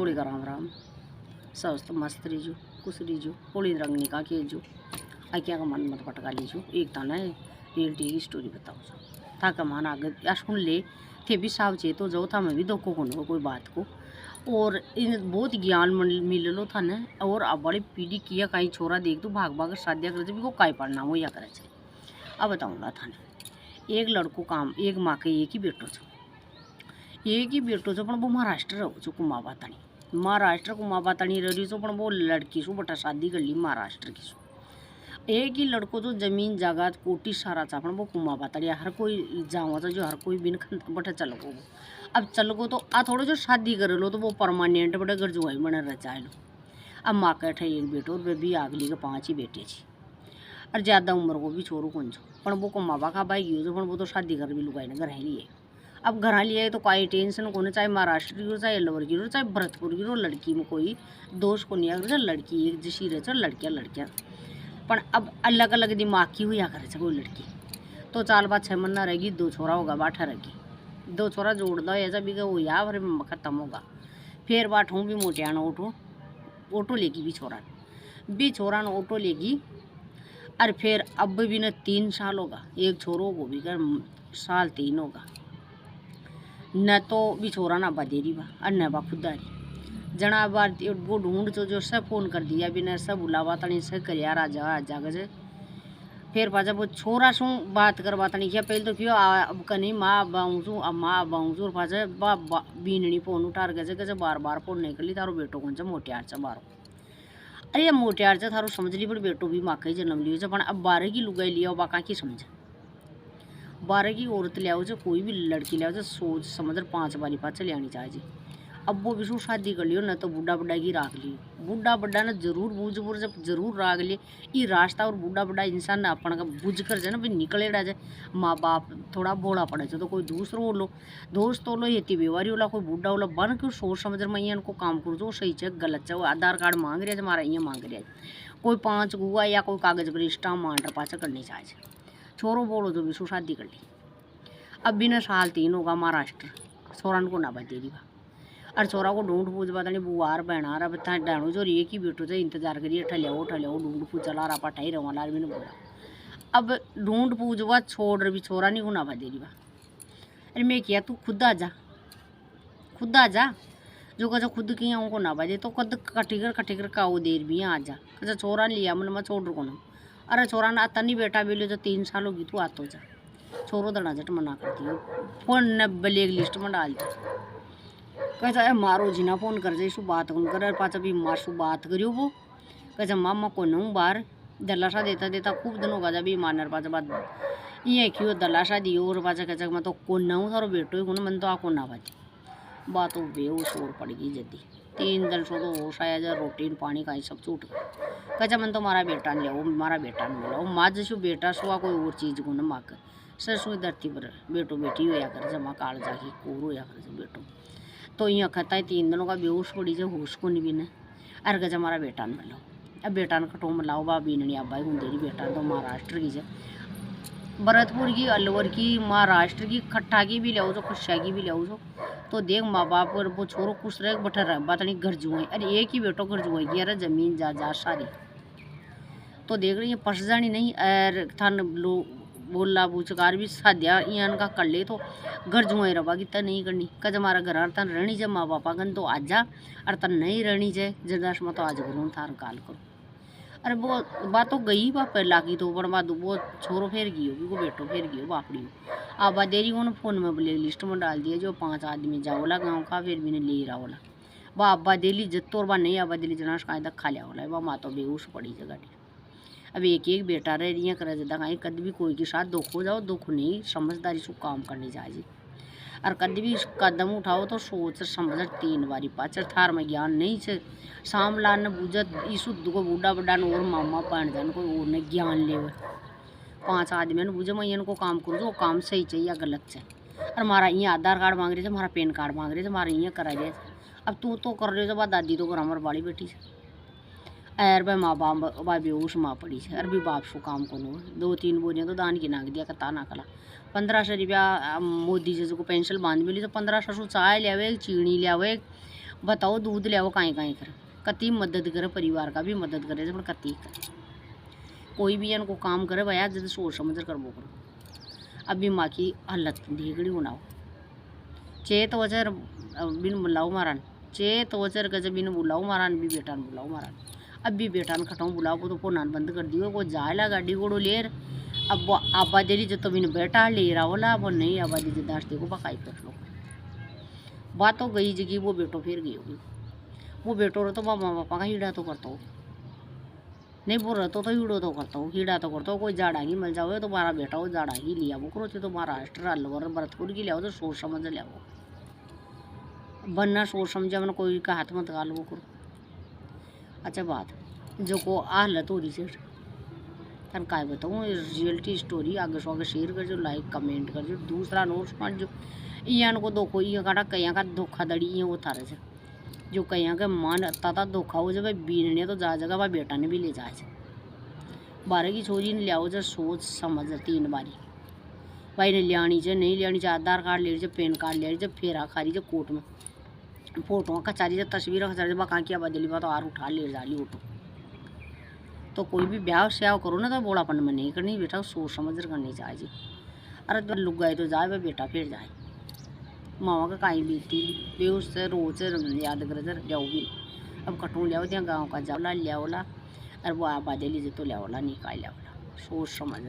थोड़ी का राम राम स्वस्थ मस्त रीजू कुछ रीजू थोड़ी रंग निका के जो आई क्या का मन मत पटका लीजू एक ताना रियलिटी की स्टोरी बताओ जो था का मान आगे या सुन ले थे भी सावचेत तो जाओ था मैं भी धोखो को कोई बात को और इन बहुत ज्ञान मिल लो था न और अब बड़ी पीढ़ी किया कहीं छोरा देख तो भाग भाग शादिया कर भी को काई पढ़ना हो या करे अब बताऊँगा था न एक लड़को काम एक माँ के एक ही बेटो छो पण वो महाराष्ट्र रहो छो कुमा बातानी महाराष्ट्र कुमा बातानी रही छो पण वो लड़की छो बटा शादी कर ली महाराष्ट्र की छो एक ही लड़को तो जमीन जागात कोटी सारा था पण वो कुमा बातानी हर कोई जावा था जो हर कोई बिन बटा चलो गो अब चल गो तो आ थोड़ो जो शादी कर लो तो वो परमानेंट बड़ा घर जुआई बने रचा लो अब माँ का ठे एक बेटो और भी अगली के 5 ही बेटे छी और ज़्यादा उम्र को भी छोरो कौन छो पण वो को माँ बाप का भाई गयो पण वो तो शादी कर भी लुगाई ने घर लिए अब घर लिए तो कोई टेंशन को चाहे महाराष्ट्र की हो चाहे अलवर की हो चाहे भरतपुर की हो लड़की में कोई दोष को नहीं अगर लड़की एक जैसी रहे लड़कियाँ लड़कियाँ पण अब अलग अलग दिमाग की हुआ करे कोई लड़की तो 4 बात 6 महीना रहेगी 2 छोरा होगा बाठा रहेगी 2 छोरा जोड़ दो ऐसा भी वो या फिर खत्म होगा फिर बाट हूँ भी मोटिया ना ऑटो लेगी भी छोरा ना ऑटो लेगी और फिर अब भी न 3 साल होगा एक छोरों को भी कर साल 3 होगा न तो भी छोरा ना बदेरी बा और न बा खुदारी जना बार वो ढूंढ जो सब फोन कर दिया बिना सब बुलावा तनी से कर यार आ जा गजे फिर पाचा वो छोरा शू बात कर बात नहीं किया पहले तो क्यों अब कहीं माँ बाऊँचू अब माँ बाऊँचू और पाचा बीननी फोन उठार गजे गजे बार बार फोन नहीं कर ली तारो बेटो कौन सा मोटियार चा बारो अरे ये मोटियार चा थारो समझ ली बड़ी बेटो भी माँ का ही जन्म लियो पण अब 12 की लुगाई लिया बाका की समझे 12 की औरत लियाओ जो कोई भी लड़की लियाओ जो सोच समझ 5 बारी पाछे ले आनी चाहिए अब वो विशु शादी कर लियो न तो बूढ़ा बड्डा की राख लियो बूढ़ा बड्डा ने जरूर बूझ जब जरूर राग लिए ये रास्ता और बूढ़ा बड्डा इंसान ने अपन का बुझ कर जाए ना भाई निकले जाए माँ बाप थोड़ा बोला पड़े तो कोई दूसरो हो लो दोस्त हो लो ये बेवारी होला कोई बूढ़ा होला बन क्यों सोच समझ में इनको काम कर जो सही है गलत है वो आधार कार्ड मांग रहा है हमारा ये मांग रहा है कोई 5 गुआ या कोई कागज पर स्टाम्प मांड पाचा करनी चाहिए छोरो बोलो जो विशु शादी कर ली अब भी न साल 3 होगा महाराष्ट्र सोरन को ना बतेरी बा और छोरा को ढूंढ पूछ बता नहीं बुआर बहना रहा बता डाणू जो एक ही बेटो से इंतजार करिए ठलियाओ ढूंढ पूछ चला रहा पटाई रहा लाल मैंने बोला अब ढूंढ पूछ बा छोड़ भी छोरा नहीं गुना बा देरी बा अरे मैं किया तू खुद आ जा जो कजा खुद की को ना बजे तो कद कटिकर काओ देर भी आ जा कजा छोरा लिया मन मैं छोड़ को ना अरे छोरा ना आता नहीं बेटा बेले जो 3 साल होगी तू आतो जा छोरो दड़ा झट मना करती हो फोन न ब्लैक लिस्ट में डाल दे कैसा है मारो जीना फोन कर जाइए बात कौन कर पाचा भी मारसू बात करियो वो कैसा मामा को नूँ बाहर दलाशा देता खूब दिन होगा जब भी मानर पाचा बात ये क्यों दलाशा दी और पाचा कैसा मैं तो को नूँ सारो बेटो ही को मन तो आको ना बाजी बात हो बेहोश और पड़ेगी जल्दी 3 दिन सो तो होश आया जा रोटी पानी का सब छूट कैसा मन तो मारा बेटा ने लिया मारा बेटा ने बोला वो माँ जैसू बेटा सुहा कोई और चीज़ को न माक सरसों धरती पर बेटो बेटी होया कर जमा काल जाके कोर होया कर बेटो तो यहाँ खता है 3 दिनों का बेहोश पड़ी जो होश को नहीं बिना अर गज हमारा बेटा न मिलो अब बेटा न कटो मिलाओ बा बीननी अब भाई देरी बेटा तो महाराष्ट्र की है भरतपुर की अलवर की महाराष्ट्र की खट्टा की भी लाओ जो खुशिया की भी लाओ जो तो देख माँ बाप और वो छोरो खुश रहे बठर रहे बात नहीं घर जुआई अरे एक ही बेटो घर जुआई अरे जमीन जा सारी तो देख रही है पस जानी नहीं अर थान लो बोला बुचकार भी साध्या यहाँ का कर ले तो घर जुआई रवा की तन नहीं करनी कज हमारा घर तन रहनी जाए माँ बापा गन तो आज जा और तन नहीं रहनी जाए जरदास में तो आज करूँ थार काल करो अरे वो बात तो गई बा पहला की तो पर बात वो छोरो फेर गई होगी वो बेटो फेर गई हो बापड़ी हो आबा देरी को फोन में ब्लैक लिस्ट में डाल दिया जो 5 आदमी जाओला गाँव का फिर भी ले रहा होला बा अब्बा दिली जत्तोर बा नहीं आबा दिली जना कायदा खा लिया होला बा माँ तो बेहोश पड़ी जगह अब एक बेटा रह रही है कर ज्यादा कहीं कद भी कोई के साथ दुख हो जाओ दुख नहीं समझदारी से काम करनी चाहिए और कद भी कदम उठाओ तो सोच समझ 3 बारी पाचर थार में ज्ञान नहीं से सामला न बुझत ईसु को बूढ़ा बड्डा न और मामा पान जान को और ने ज्ञान ले 5 आदमी ने बुझे मैं इनको काम करूँ जो काम सही चाहिए या गलत से और हमारा यहाँ आधार कार्ड मांग रहे थे हमारा पैन कार्ड मांग रहे थे हमारा यहाँ करा रहे अब तू तो कर रहे हो दादी तो कर हमारे बाड़ी बेटी से अर भाई माँ बाप भाई बेहोश माँ पड़ी है अर भी बाप सो काम को 2-3 बोरियाँ तो दान की नाग दिया कता ना कला 1500 रुपया मोदी जी को पेंशन बांध मिली तो 1500 चाय लिया चीनी लिया बताओ दूध ले आओ काई काई कर कति मदद करे, परिवार का भी मदद करे, पर कति करे कोई भी इनको काम करे भैया जब सोच समझ कर वो करो। अभी माँ की हालत ढीगड़ी बनाओ चेत वचर बिन बुलाओ मारान, चेत वचर गजब बिन बुलाओ मारान, भी बेटा न बुलाओ मारान। अब भी बेटा न खटाऊँ बुलाओ को तो फोनान बंद कर दियो को जायला गाड़ी गोड़ो लेर। अब वो आबा देली जो तो बिन बेटा ले रहा बोला वो नहीं आबा दी दास देखो बकाई कर लो बात हो गई जगी वो बेटो फिर गई होगी। वो बेटो रहो तो मामा पापा का हीड़ा तो करता हो नहीं बोल रहा तो हीड़ो तो करता हूँ, हीड़ा तो करता हूँ। कोई जाड़ा ही मिल जाओ तो मारा बेटा हो जाड़ा ही लिया वो करो तो महाराष्ट्र अलवर भरतपुर की लियाओ तो सोच समझ लियाओ, बनना सोच समझे मैंने कोई का हाथ मत गाल वो करो। अच्छा बात जो को हालत हो रही से तन काय बताऊँ रियलिटी स्टोरी आगे सो आगे शेयर कर जो, लाइक कमेंट कर जो, दूसरा नोट समझ जो इन को धोखो ये काटा कहीं का धोखाधड़ी ये वो थारे से जो कहीं के मन तथा धोखा हो जाए बीनने तो जा जगह भाई बेटा ने भी ले जाए 12 की छोरी ने लियाओ जो सोच समझ 3 बारी भाई ने लियानी चाहिए नहीं लियानी चाहिए, आधार कार्ड ले लीजिए, पैन कार्ड ले लीजिए, फेरा खा लीजिए कोर्ट में फोटो खचा लीजिए, तस्वीर खचा लीजिए, कहाँ की बदली बात आर उठा ले जा ली ऑटो। तो कोई भी ब्याह श्याह करो ना तो बोलापन में नहीं करनी बेटा, सोच समझ कर करनी चाहिए। अरे तो लुक गए तो जाए भाई बेटा फिर जाए मावा का काई बीती वे उससे रोज याद कर जाओ भी। अब कटू लियाओ दिया गाँव का जाओला लियाओला अरे वो आप आदे लीजिए तो लियाओला निकाल लियाओला सोच समझ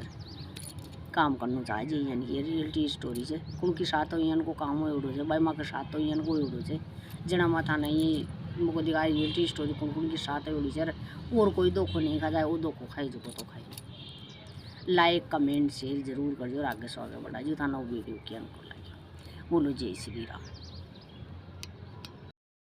काम करना चाहिए। यानी कि रियलिटी स्टोरी से उनके साथ हो को काम हो उड़ो से भाई माँ के साथ हो को उड़ो से जना माथा नहीं मुझको दिखा रियलिटी स्टोरी कौन कौन के साथ है उड़ी सर और कोई धोखो नहीं खा जाए वो धोखो खाई जो तो खाई। लाइक कमेंट शेयर जरूर कर जो आगे से आगे बढ़ा जो था ना वीडियो की अनुकूल बोलो जय श्री राम।